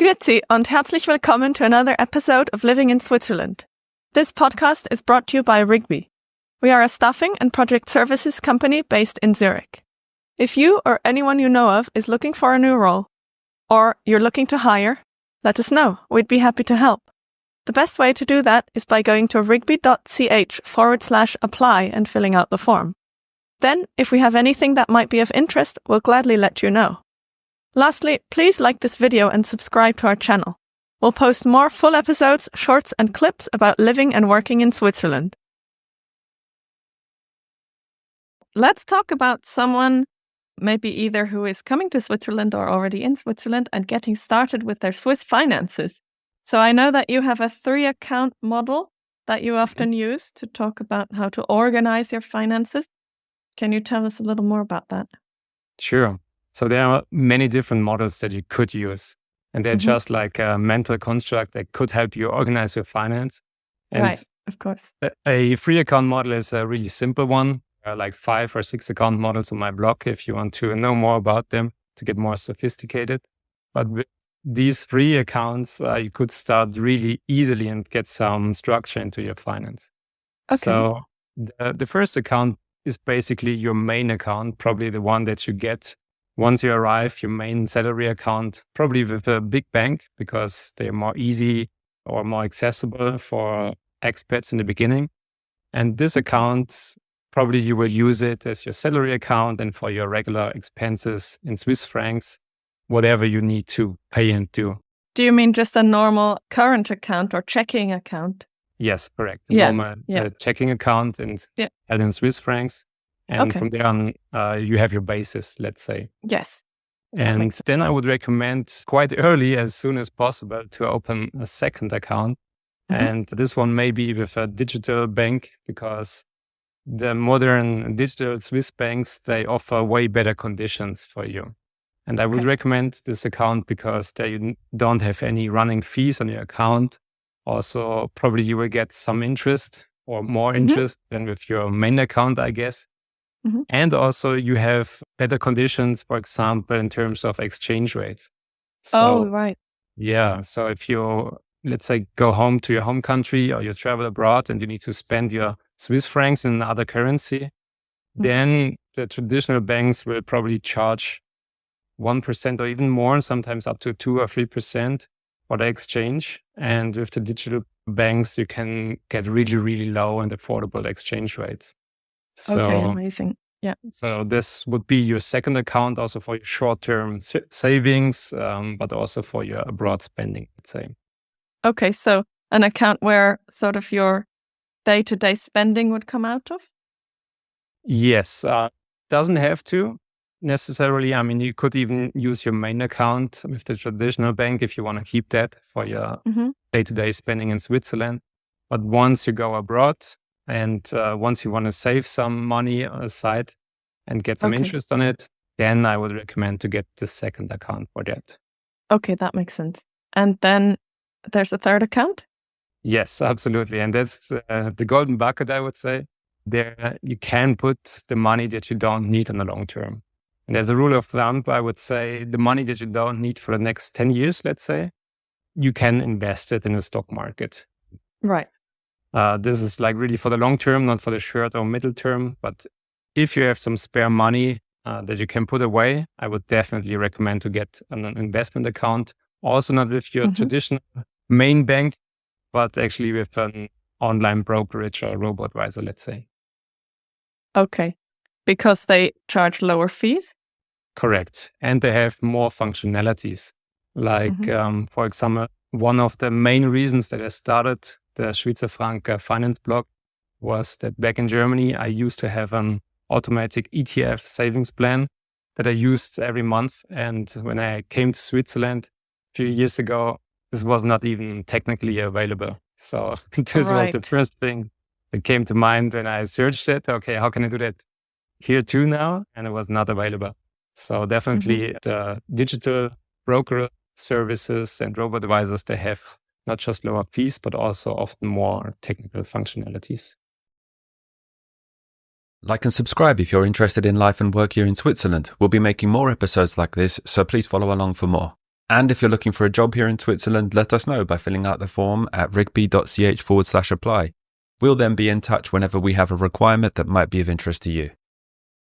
Grüezi und herzlich willkommen to another episode of Living in Switzerland. This podcast is brought to you by Rigby. We are a staffing and project services company based in Zurich. If you or anyone you know of is looking for a new role, or you're looking to hire, let us know. We'd be happy to help. The best way to do that is by going to rigby.ch/apply and filling out the form. Then, if we have anything that might be of interest, we'll gladly let you know. Lastly, please like this video and subscribe to our channel. We'll post more full episodes, shorts and clips about living and working in Switzerland. Let's talk about someone maybe either who is coming to Switzerland or already in Switzerland and getting started with their Swiss finances. So I know that you have a 3-account model that you often use to talk about how to organize your finances. Can you tell us a little more about that? Sure. So there are many different models that you could use, and they're just like a mental construct that could help you organize your finance. And right, of course. A 3-account model is a really simple one. There are like 5 or 6 account models on my blog if you want to know more about them to get more sophisticated. But with these 3 accounts, you could start really easily and get some structure into your finance. Okay. So the first account is basically your main account, probably the one that you get once you arrive, your main salary account, probably with a big bank because they're more easy or more accessible for expats in the beginning. And this account, probably you will use it as your salary account and for your regular expenses in Swiss francs, whatever you need to pay and do. Do you mean just a normal current account or checking account? Yes, correct. Normal checking account and held in Swiss francs. And from there on, you have your basis, let's say. Yes. And then I would recommend quite early, as soon as possible, to open a second account. And this one may be with a digital bank because the modern digital Swiss banks, they offer way better conditions for you. And I would recommend this account because they don't have any running fees on your account. Also, probably you will get some interest or more interest than with your main account, I guess. And also you have better conditions, for example, in terms of exchange rates. So, right. Yeah. So if you, let's say, go home to your home country or you travel abroad and you need to spend your Swiss francs in another currency, then the traditional banks will probably charge 1% or even more, sometimes up to 2 or 3% for the exchange. And with the digital banks, you can get really, really low and affordable exchange rates. So, amazing. Yeah. So this would be your second account also for your short-term savings, but also for your abroad spending, let's say. Okay, so an account where sort of your day-to-day spending would come out of? Yes, doesn't have to necessarily. I mean, you could even use your main account with the traditional bank if you want to keep that for your day-to-day spending in Switzerland. But once you go abroad, and once you want to save some money aside and get some interest on it, then I would recommend to get the second account for that. Okay, that makes sense. And then there's a third account? Yes, absolutely. And that's the golden bucket, I would say. There you can put the money that you don't need on the long term. And as a rule of thumb, I would say the money that you don't need for the next 10 years, let's say, you can invest it in the stock market. Right. This is like really for the long term, not for the short or middle term. But if you have some spare money that you can put away, I would definitely recommend to get an investment account. Also not with your traditional main bank, but actually with an online brokerage or robo-advisor, let's say. Okay. Because they charge lower fees? Correct. And they have more functionalities. Like, for example, one of the main reasons that I started the Schwiizerfranke finance blog was that back in Germany, I used to have an automatic ETF savings plan that I used every month. And when I came to Switzerland a few years ago, this was not even technically available. So this was the first thing that came to mind when I searched it. Okay, how can I do that here too now? And it was not available. So definitely the digital broker services and robo-advisors, they have not just lower fees, but also often more technical functionalities. Like and subscribe if you're interested in life and work here in Switzerland. We'll be making more episodes like this, so please follow along for more. And if you're looking for a job here in Switzerland, let us know by filling out the form at rigby.ch/apply. We'll then be in touch whenever we have a requirement that might be of interest to you.